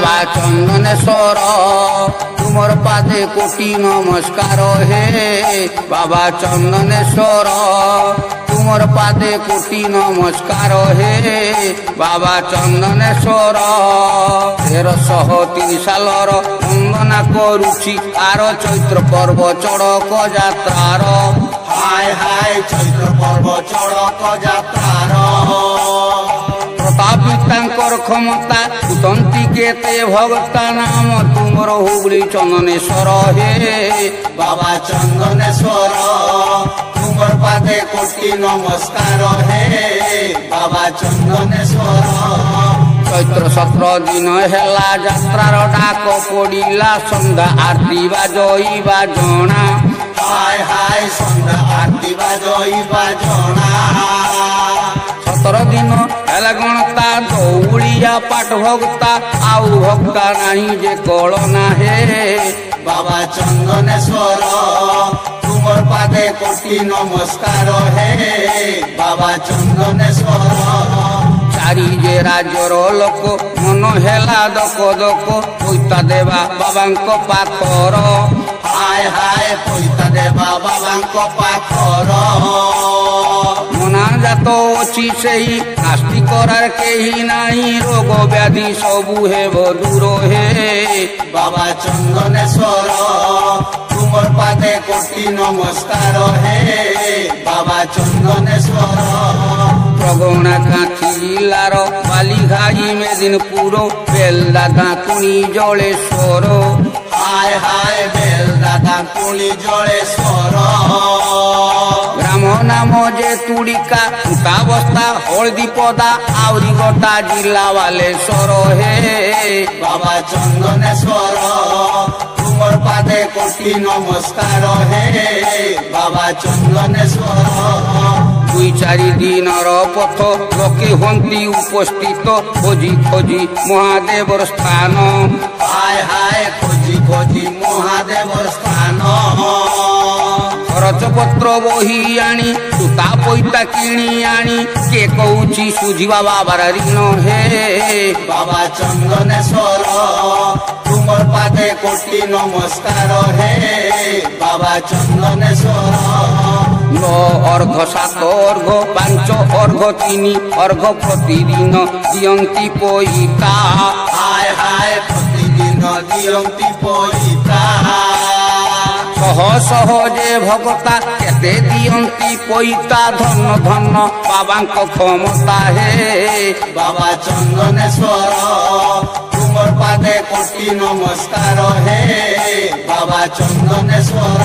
বাবা চন্দনেশ্বর তোমার পাদে কোটি নমস্কার হে বাবা চন্দনেশ্বর তোমার পাদে কোটি নমস্কার হে বাবা চন্দনেশ্বর 1303 সালর বন্দনা করুছি আর চৈত্র পর্ব চড়ক যাত্রার হায় হায় চৈত্র পর্ব চড়ক যাত্রার প্রতাপী তাঙ্কর ক্ষমতা কুতন্তি কেতে ভক্তা নাম তুমর হুগলি চন্দনেশ্বর হে বাবা চন্দনেশ্বর তোমার পাদে কোটি নমস্কার হে বাবা চন্দনেশ্বর চৈত্র 17 দিন হেলা যাত্রার ডাক পড়িলা সন্ধ্যা আরতি বাজইবা জনা হায় হায় সন্ধ্যা আরতি বাজইবা জনা 17 দিন হেলা গণতা দৌড়িয়া পাঠ ভক্তা আউ ভক্তা নাহি যে কলনা হে বাবা চন্দনেশ্বর তোমার পাদে কোটি নমস্কার হে বাবা চন্দনেশ্বর চারি যে রাজ্যর লোক মন হেলা দক দক পৈতা দেবা বাবাঙ্ক পাখর হায় হায় পৈতা দেবা বাবাঙ্ক পাখর মনা জাত অছি সেই নাস্তি করার কেহি নাই রোগ ব্যাধি সবু হেব দূর হে বাবা চন্দনেশ্বর তোমার পাদে কোটি নমস্কার হে বাবা চন্দনেশ্বর প্রগণা কাঁথি জিল্লার বালিঘাই মেদিনীপুর বেলদা দাঁতুনি জলেশ্বর হায় হায় বেলদাদা কুলি জলেশ্বর গ্রাম নাম যে তুড়িকা উটা বস্তা হলদি পদা আউরি গটা জিল্লা বালেশ্বর হে বাবা চন্দনেশ্বর তোমার পাদে কোটি নমস্কার হে বাবা চন্দনেশ্বর 2-4 দিনর পথ লোকে হন্তি উপস্থিত খোঁজি খোঁজি মহাদেবর স্থান হায় হায় খোঁজি খোঁজি মহাদেবর স্থান খরচপত্র বহি আনি সুতা পৈতা কিনি আনি কে কৌছি সুঝিবা বাবার ঋণ হে বাবা চন্দনেশ্বর তোমার পাদে কোটি নমস্কার হে বাবা চন্দনেশ্বর অর্ঘ 7 অর্ঘ 5 অর্ঘ 3 অর্ঘ প্রতিদিন দিয়ন্তি পৈতা হায় হায় প্রতিদিন দিয়ন্তি পৈতা সহ সহজে ভগতা কেতে দিয়ন্তি পৈতা ধন্য ধন্য বাবাঙ্ক ক্ষমতা হে বাবা চন্দনেশ্বর তোমার পাদে কোটি নমস্কার হে বাবা চন্দনেশ্বর